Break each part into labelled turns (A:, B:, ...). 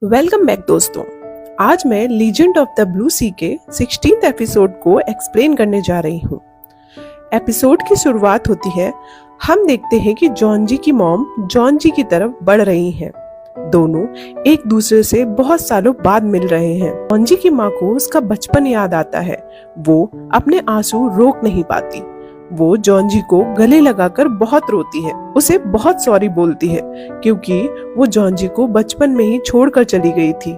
A: Welcome back दोस्तों। आज मैं लीजेंड ऑफ द ब्लू सी के 16th एपिसोड को एक्सप्लेन करने जा रही हूँ। एपिसोड की शुरुआत होती है, हम देखते हैं कि जॉन जी की मॉम जॉन जी की तरफ बढ़ रही हैं। दोनों एक दूसरे से बहुत सालों बाद मिल रहे हैं। जॉन जी की माँ को उसका बचपन याद आता है। वो अपने आंसू रोक नहीं पाती। वो जॉन जी को गले लगाकर बहुत रोती है, उसे बहुत सॉरी बोलती है क्योंकि वो जॉन जी को बचपन में ही छोड़कर चली गई थी।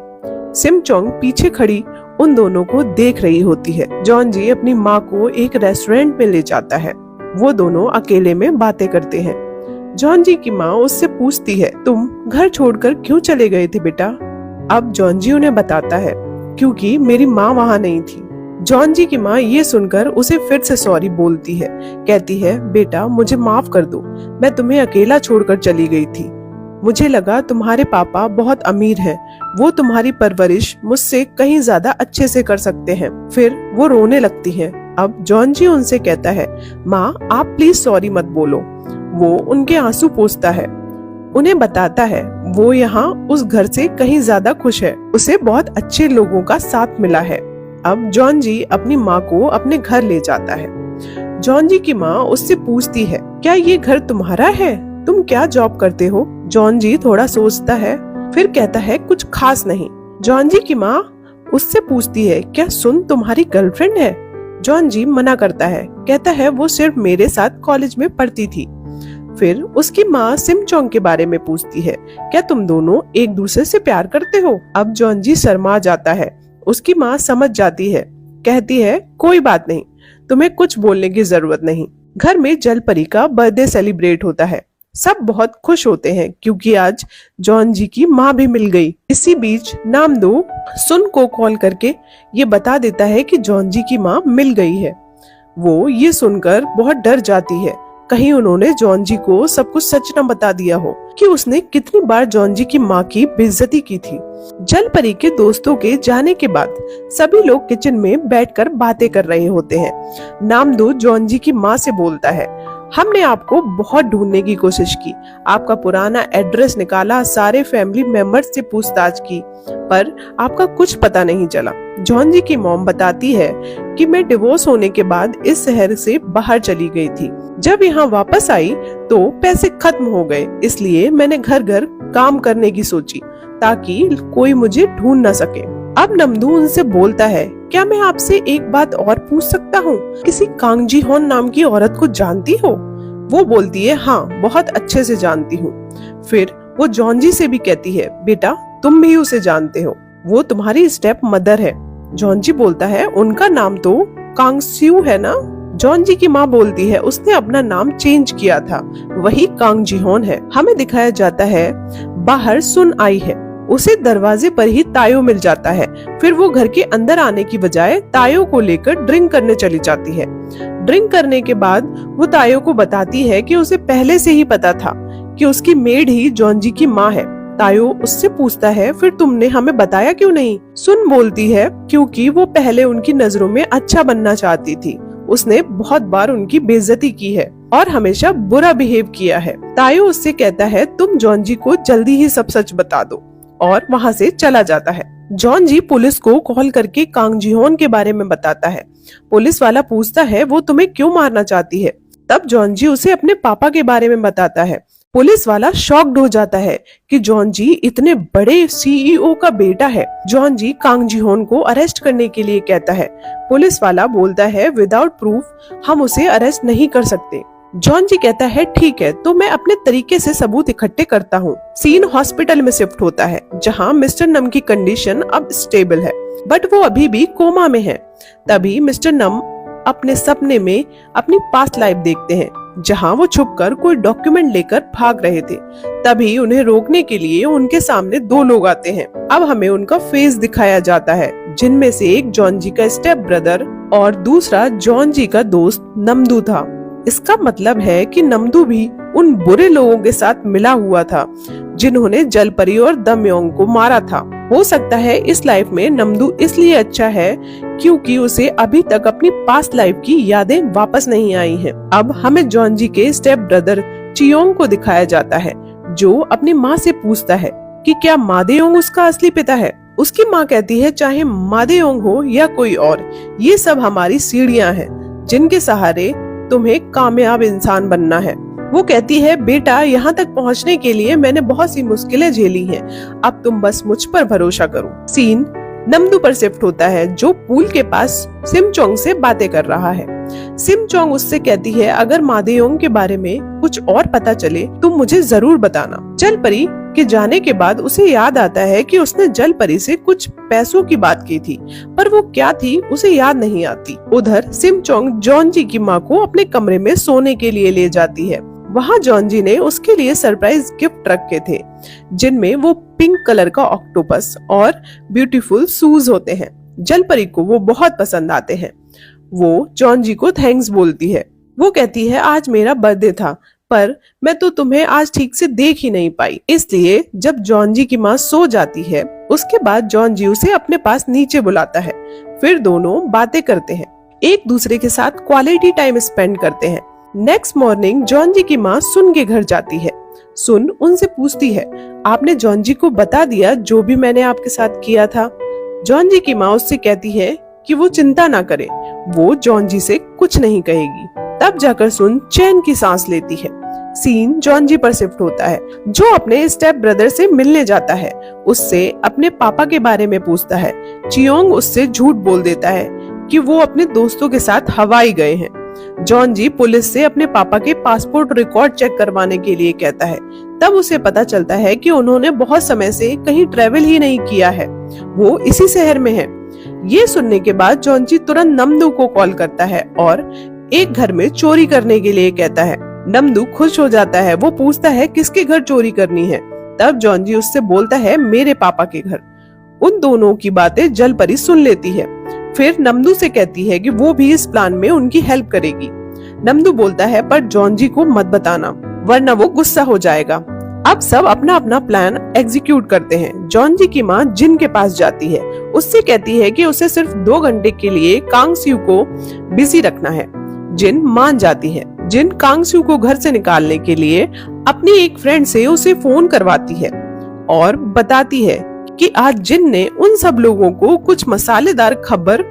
A: सिम चोंग पीछे खड़ी उन दोनों को देख रही होती है। जॉन जी अपनी माँ को एक रेस्टोरेंट में ले जाता है। वो दोनों अकेले में बातें करते हैं। जॉन जी की माँ उससे पूछती है, तुम घर छोड़कर क्यों चले गए थे बेटा? अब जॉन जी उन्हें बताता है, क्योंकि मेरी माँ वहाँ नहीं थी। जॉन जी की माँ ये सुनकर उसे फिर से सॉरी बोलती है। कहती है, बेटा मुझे माफ कर दो, मैं तुम्हें अकेला छोड़कर चली गई थी। मुझे लगा तुम्हारे पापा बहुत अमीर हैं, वो तुम्हारी परवरिश मुझसे कहीं ज्यादा अच्छे से कर सकते हैं। फिर वो रोने लगती है। अब जॉन जी उनसे कहता है, माँ आप प्लीज सॉरी मत बोलो। वो उनके आंसू पोंछता है, उन्हें बताता है वो यहाँ उस घर से कहीं ज्यादा खुश है, उसे बहुत अच्छे लोगों का साथ मिला है। अब जॉन जी अपनी माँ को अपने घर ले जाता है। जॉन जी की माँ उससे पूछती है, क्या ये घर तुम्हारा है? तुम क्या जॉब करते हो? जॉन जी थोड़ा सोचता है, फिर कहता है, कुछ खास नहीं। जॉन जी की माँ उससे पूछती है, क्या सुन तुम्हारी गर्लफ्रेंड है? जॉन जी मना करता है, कहता है वो सिर्फ मेरे साथ कॉलेज में पढ़ती थी। फिर उसकी माँ सिम चोंग के बारे में पूछती है, क्या तुम दोनों एक दूसरे से प्यार करते हो? अब जॉन जी शर्मा जाता है। उसकी माँ समझ जाती है, कहती है, कोई बात नहीं, तुम्हें कुछ बोलने की जरूरत नहीं। घर में जल परी का बर्थडे सेलिब्रेट होता है। सब बहुत खुश होते हैं क्योंकि आज जॉन जी की माँ भी मिल गई। इसी बीच नामदो सुन को कॉल करके ये बता देता है कि जॉन जी की माँ मिल गई है। वो ये सुनकर बहुत डर जाती है, कहीं उन्होंने जॉन जी को सब कुछ सच न बता दिया हो कि उसने कितनी बार जॉन जी की माँ की बेइज्जती की थी। जल परी के दोस्तों के जाने के बाद सभी लोग किचन में बैठकर बातें कर रहे होते हैं। नामदो जॉन जी की माँ से बोलता है, हमने आपको बहुत ढूंढने की कोशिश की, आपका पुराना एड्रेस निकाला, सारे फैमिली मेंबर्स से पूछताछ की, पर आपका कुछ पता नहीं चला। जॉन जी की मॉम बताती है कि मैं डिवोर्स होने के बाद इस शहर से बाहर चली गई थी। जब यहाँ वापस आई तो पैसे खत्म हो गए, इसलिए मैंने घर घर काम करने की सोची ताकि कोई मुझे ढूंढ न सके। अब नमदू उनसे बोलता है, क्या मैं आपसे एक बात और पूछ सकता हूँ? किसी कांग जी होन नाम की औरत को जानती हो? वो बोलती है, हाँ बहुत अच्छे से जानती हूँ। फिर वो जॉन जी से भी कहती है, बेटा तुम भी उसे जानते हो, वो तुम्हारी स्टेप मदर है। जॉन जी बोलता है, उनका नाम तो कांग स्यू है ना? जॉन जी की माँ बोलती है, उसने अपना नाम चेंज किया था, वही कांग जी होन है। हमें दिखाया जाता है बाहर सुन आई है, उसे दरवाजे पर ही तायो मिल जाता है। फिर वो घर के अंदर आने की बजाय तायो को लेकर ड्रिंक करने चली जाती है। ड्रिंक करने के बाद वो तायो को बताती है कि उसे पहले से ही पता था कि उसकी मेड ही जॉन जी की माँ है। तायो उससे पूछता है, फिर तुमने हमें बताया क्यों नहीं? सुन बोलती है, क्योंकि वो पहले उनकी नजरों में अच्छा बनना चाहती थी, उसने बहुत बार उनकी बेइज्जती की है और हमेशा बुरा बिहेव किया है। तायो उससे कहता है, तुम जॉन जी को जल्दी ही सब सच बता दो, और वहाँ से चला जाता है। जॉन जी पुलिस को कॉल करके कांग जी होन के बारे में बताता है। पुलिस वाला पूछता है, वो तुम्हें क्यों मारना चाहती है? तब जॉन जी उसे अपने पापा के बारे में बताता है। पुलिस वाला शॉक्ड हो जाता है कि जॉन जी इतने बड़े सीईओ का बेटा है। जॉन जी कांग जी होन को अरेस्ट करने के लिए कहता है। पुलिस वाला बोलता है, विदाउट प्रूफ हम उसे अरेस्ट नहीं कर सकते। जॉन जी कहता है, ठीक है, तो मैं अपने तरीके से सबूत इकट्ठे करता हूँ। सीन हॉस्पिटल में शिफ्ट होता है, जहाँ मिस्टर नम की कंडीशन अब स्टेबल है, बट वो अभी भी कोमा में है। तभी मिस्टर नम अपने सपने में अपनी पास्ट लाइफ देखते हैं, जहाँ वो छुपकर कोई डॉक्यूमेंट लेकर भाग रहे थे। तभी उन्हें रोकने के लिए उनके सामने दो लोग आते हैं। अब हमें उनका फेस दिखाया जाता है, जिनमें से एक जॉन जी का स्टेप ब्रदर और दूसरा जॉन जी का दोस्त नमदू था। इसका मतलब है कि नमदू भी उन बुरे लोगों के साथ मिला हुआ था जिन्होंने जल परी और दमयोंग को मारा था। हो सकता है इस लाइफ में नमदू इसलिए अच्छा है क्योंकि उसे अभी तक अपनी पास्ट लाइफ की यादें वापस नहीं आई हैं। अब हमें जॉन जी के स्टेप ब्रदर चियोंग को दिखाया जाता है, जो अपनी माँ से पूछता है, कि क्या मादेयोंग उसका असली पिता है। उसकी माँ कहती है चाहे मादेयोंग हो या कोई और, ये सब हमारी सीढ़ियां हैं जिनके सहारे तुम्हें कामयाब इंसान बनना है। वो कहती है बेटा, यहाँ तक पहुँचने के लिए मैंने बहुत सी मुश्किलें झेली हैं, अब तुम बस मुझ पर भरोसा करो। सीन नमदू पर शिफ्ट होता है जो पूल के पास सिमचोंग से बातें कर रहा है। सिमचोंग उससे कहती है अगर मादेयोंग के बारे में कुछ और पता चले तो मुझे जरूर बताना। जल परी के जाने के बाद उसे याद आता है कि उसने जल परी से कुछ पैसों की बात की थी, पर वो क्या थी उसे याद नहीं आती। उधर सिमचोंग जॉनजी की माँ को अपने कमरे में सोने के लिए ले जाती है। वहाँ जॉनजी ने उसके लिए सरप्राइज गिफ्ट रखे थे जिनमें वो पिंक कलर का ऑक्टोपस और ब्यूटीफुल शूज होते हैं। जल परी को वो बहुत पसंद आते हैं। वो जॉनजी को थैंक्स बोलती है। वो कहती है आज मेरा बर्थडे था पर मैं तो तुम्हें आज ठीक से देख ही नहीं पाई। इसलिए जब जॉनजी की माँ सो जाती है उसके बाद जॉनजी उसे अपने पास नीचे बुलाता है। फिर दोनों बातें करते हैं, एक दूसरे के साथ क्वालिटी टाइम स्पेंड करते हैं। नेक्स्ट मॉर्निंग जॉनजी की माँ सुन के घर जाती है। सुन उनसे पूछती है आपने जॉनजी को बता दिया जो भी मैंने आपके साथ किया था। जॉनजी की माँ उससे कहती है कि वो चिंता ना करे, वो जॉनजी से कुछ नहीं कहेगी। तब जाकर सुन चैन की सांस लेती है। सीन जॉनजी पर शिफ्ट होता है जो अपने स्टेप ब्रदर से मिलने जाता है। उससे अपने पापा के बारे में पूछता है। चियोंग उससे झूठ बोल देता है कि वो अपने दोस्तों के साथ हवाई गए हैं। जॉनजी पुलिस से अपने पापा के पासपोर्ट रिकॉर्ड चेक करवाने के लिए कहता है। तब उसे पता चलता है कि उन्होंने बहुत समय से कहीं ट्रेवल ही नहीं किया है, वो इसी शहर में है। ये सुनने के बाद जॉनजी तुरंत नमदू को कॉल करता है और एक घर में चोरी करने के लिए कहता है। नमदू खुश हो जाता है। वो पूछता है किसके घर चोरी करनी है। तब जॉनजी उससे बोलता है मेरे पापा के घर। उन दोनों की बातें जल परी सुन लेती है। फिर नमदू से कहती है कि वो भी इस प्लान में उनकी हेल्प करेगी। नमदू बोलता है पर जॉनजी को मत बताना वरना वो गुस्सा हो जाएगा। अब सब अपना अपना प्लान एग्जीक्यूट करते हैं। जॉनजी की माँ जिन के पास जाती है, उससे कहती है कि उसे सिर्फ 2 घंटे के लिए कांगस्यू को बिजी रखना है। जिन मान जाती है। जिन कांगस्यू को घर से निकालने के लिए अपनी एक फ्रेंड से उसे फोन करवाती है और बताती है कि आज जिन ने उन सब लोगों को कुछ मसालेदार खबर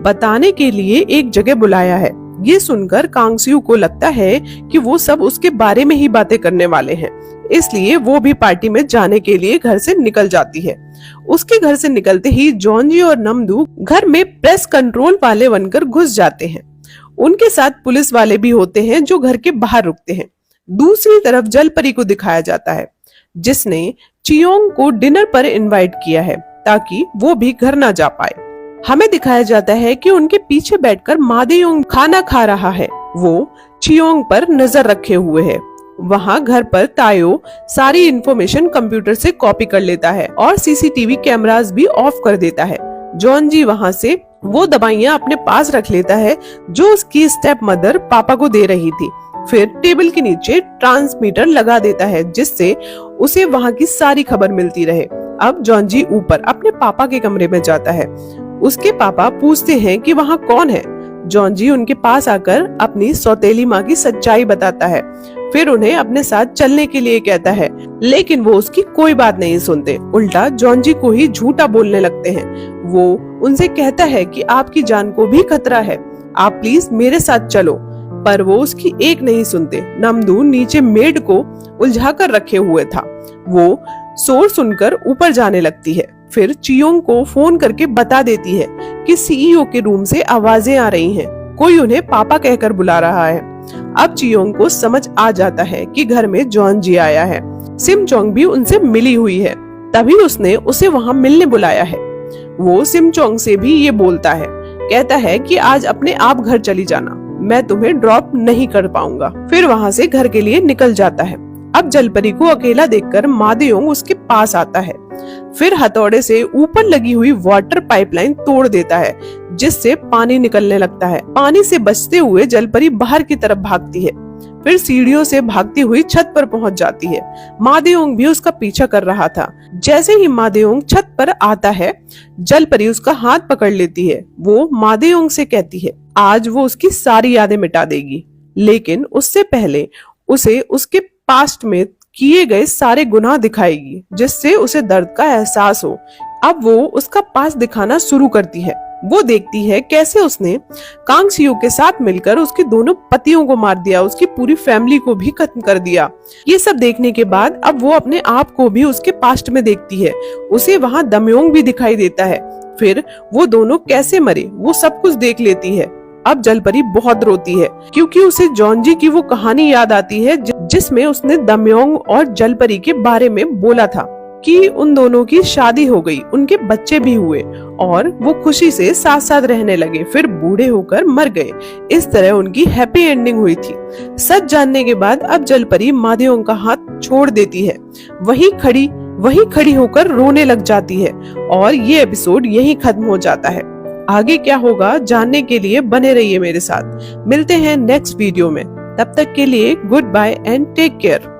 A: बताने के लिए एक जगह बुलाया है। ये सुनकर कांगस्यू को लगता है कि वो सब उसके बारे में ही बातें करने वाले हैं, इसलिए वो भी पार्टी में जाने के लिए घर से निकल जाती है। उसके घर से निकलते ही जॉनजी और नमदू घर में प्रेस कंट्रोल वाले बनकर घुस जाते हैं। उनके साथ पुलिस वाले भी होते हैं जो घर के बाहर रुकते हैं। दूसरी तरफ जल परी को दिखाया जाता है जिसने चियोंग को डिनर पर इनवाइट किया है ताकि वो भी घर ना जा पाए। हमें दिखाया जाता है कि उनके पीछे बैठकर मादेयोंग खाना खा रहा है। वो चियोंग पर नजर रखे हुए है। वहाँ घर पर तायो सारी इंफॉर्मेशन कंप्यूटर से कॉपी कर लेता है और सीसीटीवी कैमरास भी ऑफ कर देता है। जॉनजी वहाँ से वो दवाइयाँ अपने पास रख लेता है जो उसकी स्टेप मदर पापा को दे रही थी। फिर टेबल के नीचे ट्रांसमीटर लगा देता है जिससे उसे वहाँ की सारी खबर मिलती रहे। अब जॉनजी ऊपर अपने पापा के कमरे में जाता है। उसके पापा पूछते हैं कि वहाँ कौन है। जॉनजी उनके पास आकर अपनी सौतेली माँ की सच्चाई बताता है। फिर उन्हें अपने साथ चलने के लिए कहता है, लेकिन वो उसकी कोई बात नहीं सुनते, उल्टा जॉनजी को ही झूठा बोलने लगते हैं। वो उनसे कहता है कि आपकी जान को भी खतरा है, आप प्लीज मेरे साथ चलो, पर वो उसकी एक नहीं सुनते। नमदू नीचे मेड को उलझा कर रखे हुए था। वो शोर सुनकर ऊपर जाने लगती है। फिर चियोंग को फोन करके बता देती है कि सीईओ के रूम से आवाजें आ रही हैं, कोई उन्हें पापा कहकर बुला रहा है। अब चियोंग को समझ आ जाता है कि घर में जॉनजी आया है। सिमचोंग भी उनसे मिली हुई है, तभी उसने उसे वहाँ मिलने बुलाया है। वो सिमचोंग से भी ये बोलता है, कहता है कि आज अपने आप घर चली जाना, मैं तुम्हें ड्रॉप नहीं कर पाऊंगा। फिर वहाँ से घर के लिए निकल जाता है। अब जलपरी को अकेला देखकर मादेयोंग उसके पास आता है। फिर हथौड़े से ऊपर लगी हुई वाटर पाइपलाइन तोड़ देता है जिससे पानी निकलने लगता है। पानी से बचते हुए जलपरी बाहर की तरफ भागती है। फिर सीढ़ियों से भागती हुई छत पर पहुंच जाती है। मादेयोंग भी उसका पीछा कर रहा था। जैसे ही मादेयोंग छत पर आता है, जलपरी उसका हाथ पकड़ लेती है। वो मादेयोंग से कहती है आज वो उसकी सारी यादें मिटा देगी, लेकिन उससे पहले उसे उसके पास्ट में किए गए सारे गुनाह दिखाएगी, जिससे उसे दर्द का एहसास हो। अब वो उसका पास दिखाना शुरू करती है। वो देखती है कैसे उसने कांग सियो के साथ मिलकर उसके दोनों पतियों को मार दिया, उसकी पूरी फैमिली को भी खत्म कर दिया। ये सब देखने के बाद अब वो अपने आप को भी उसके पास्ट में देखती है। उसे वहाँ दमयोंग भी दिखाई देता है। फिर वो दोनों कैसे मरे वो सब कुछ देख लेती है। अब जलपरी बहुत रोती है क्योंकि उसे जॉन्जी की वो कहानी याद आती है जिसमें उसने दमयोंग और जलपरी के बारे में बोला था कि उन दोनों की शादी हो गई, उनके बच्चे भी हुए और वो खुशी से साथ साथ रहने लगे, फिर बूढ़े होकर मर गए। इस तरह उनकी हैप्पी एंडिंग हुई थी। सच जानने के बाद अब जलपरी मादयोंग का हाथ छोड़ देती है। वही खड़ी होकर रोने लग जाती है और ये एपिसोड यहीं खत्म हो जाता है। आगे क्या होगा जानने के लिए बने रहिए मेरे साथ। मिलते हैं नेक्स्ट वीडियो में। तब तक के लिए good bye and take care.